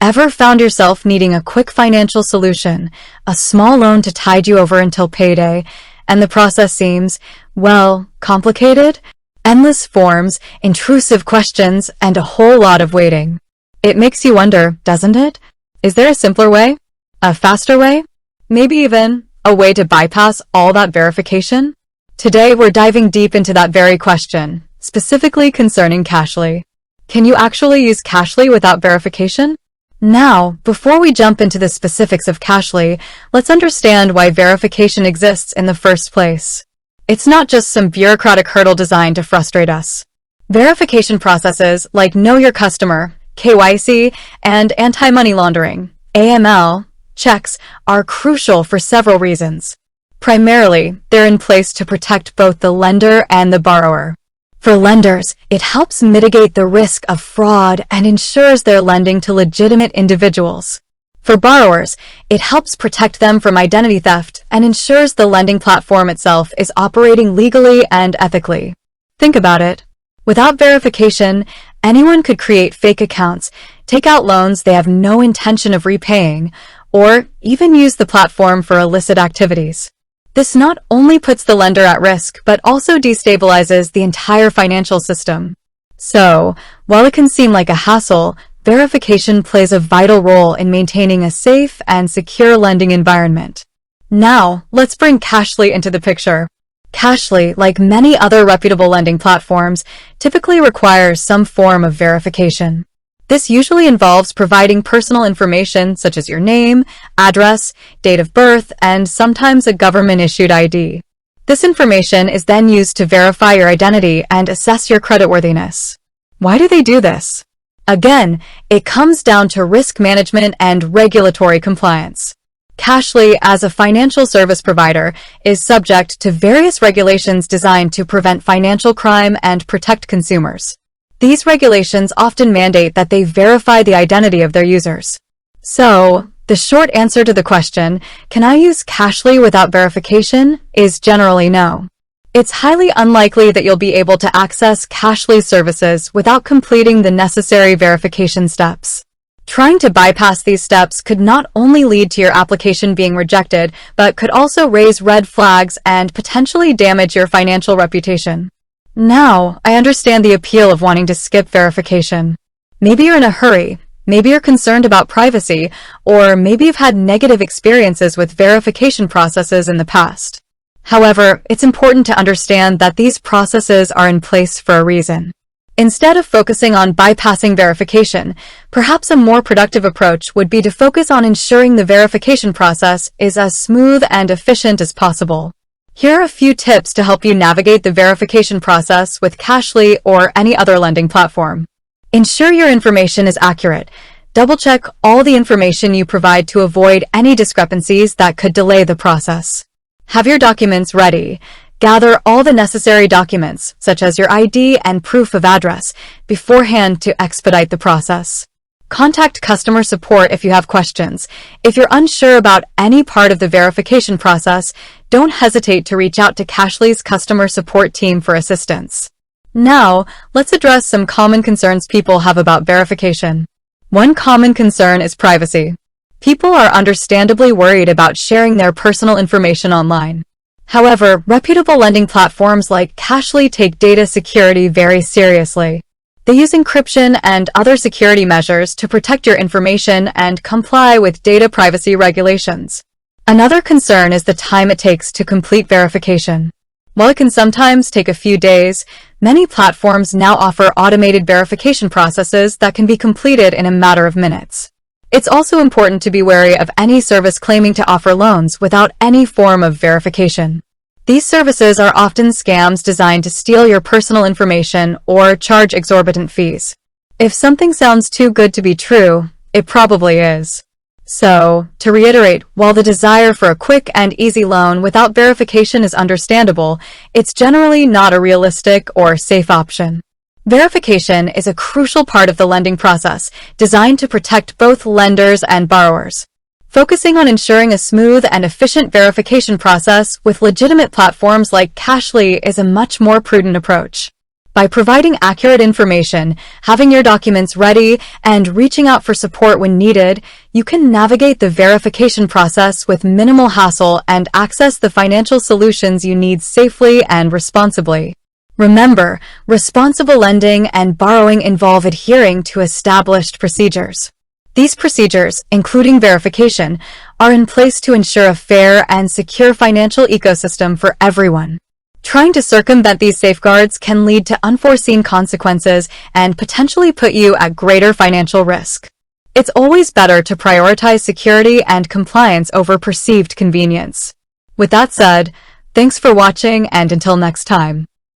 Ever found yourself needing a quick financial solution, a small loan to tide you over until payday, and the process seems, well, complicated? Endless forms, intrusive questions, and a whole lot of waiting. It makes you wonder, doesn't it? Is there a simpler way? A faster way? Maybe even a way to bypass all that verification? Today we're diving deep into that very question, specifically concerning Cashli. Can you actually use Cashli without verification? Now, before we jump into the specifics of Cashli, let's understand why verification exists in the first place. It's not just some bureaucratic hurdle designed to frustrate us. Verification processes like Know Your Customer, KYC, and anti-money laundering, AML, checks are crucial for several reasons. Primarily, they're in place to protect both the lender and the borrower. For lenders, it helps mitigate the risk of fraud and ensures they're lending to legitimate individuals. For borrowers, it helps protect them from identity theft and ensures the lending platform itself is operating legally and ethically. Think about it. Without verification, anyone could create fake accounts, take out loans they have no intention of repaying, or even use the platform for illicit activities. This not only puts the lender at risk, but also destabilizes the entire financial system. So, while it can seem like a hassle, verification plays a vital role in maintaining a safe and secure lending environment. Now, let's bring Cashli into the picture. Cashli, like many other reputable lending platforms, typically requires some form of verification. This usually involves providing personal information such as your name, address, date of birth, and sometimes a government-issued ID. This information is then used to verify your identity and assess your creditworthiness. Why do they do this? Again, it comes down to risk management and regulatory compliance. Cashli, as a financial service provider, is subject to various regulations designed to prevent financial crime and protect consumers. These regulations often mandate that they verify the identity of their users. So, the short answer to the question, can I use Cashli without verification, is generally no. It's highly unlikely that you'll be able to access Cashli's services without completing the necessary verification steps. Trying to bypass these steps could not only lead to your application being rejected, but could also raise red flags and potentially damage your financial reputation. Now, I understand the appeal of wanting to skip verification. Maybe you're in a hurry, maybe you're concerned about privacy, or maybe you've had negative experiences with verification processes in the past. However, it's important to understand that these processes are in place for a reason. Instead of focusing on bypassing verification, perhaps a more productive approach would be to focus on ensuring the verification process is as smooth and efficient as possible. Here are a few tips to help you navigate the verification process with Cashli or any other lending platform. Ensure your information is accurate. Double-check all the information you provide to avoid any discrepancies that could delay the process. Have your documents ready. Gather all the necessary documents, such as your ID and proof of address, beforehand to expedite the process. Contact customer support if you have questions. If you're unsure about any part of the verification process, don't hesitate to reach out to Cashli's customer support team for assistance. Now, let's address some common concerns people have about verification. One common concern is privacy. People are understandably worried about sharing their personal information online. However, reputable lending platforms like Cashli take data security very seriously. They use encryption and other security measures to protect your information and comply with data privacy regulations. Another concern is the time it takes to complete verification. While it can sometimes take a few days, many platforms now offer automated verification processes that can be completed in a matter of minutes. It's also important to be wary of any service claiming to offer loans without any form of verification. These services are often scams designed to steal your personal information or charge exorbitant fees. If something sounds too good to be true, it probably is. So, to reiterate, while the desire for a quick and easy loan without verification is understandable, it's generally not a realistic or safe option. Verification is a crucial part of the lending process, designed to protect both lenders and borrowers. Focusing on ensuring a smooth and efficient verification process with legitimate platforms like Cashli is a much more prudent approach. By providing accurate information, having your documents ready, and reaching out for support when needed, you can navigate the verification process with minimal hassle and access the financial solutions you need safely and responsibly. Remember, responsible lending and borrowing involve adhering to established procedures. These procedures, including verification, are in place to ensure a fair and secure financial ecosystem for everyone. Trying to circumvent these safeguards can lead to unforeseen consequences and potentially put you at greater financial risk. It's always better to prioritize security and compliance over perceived convenience. With that said, thanks for watching, and until next time.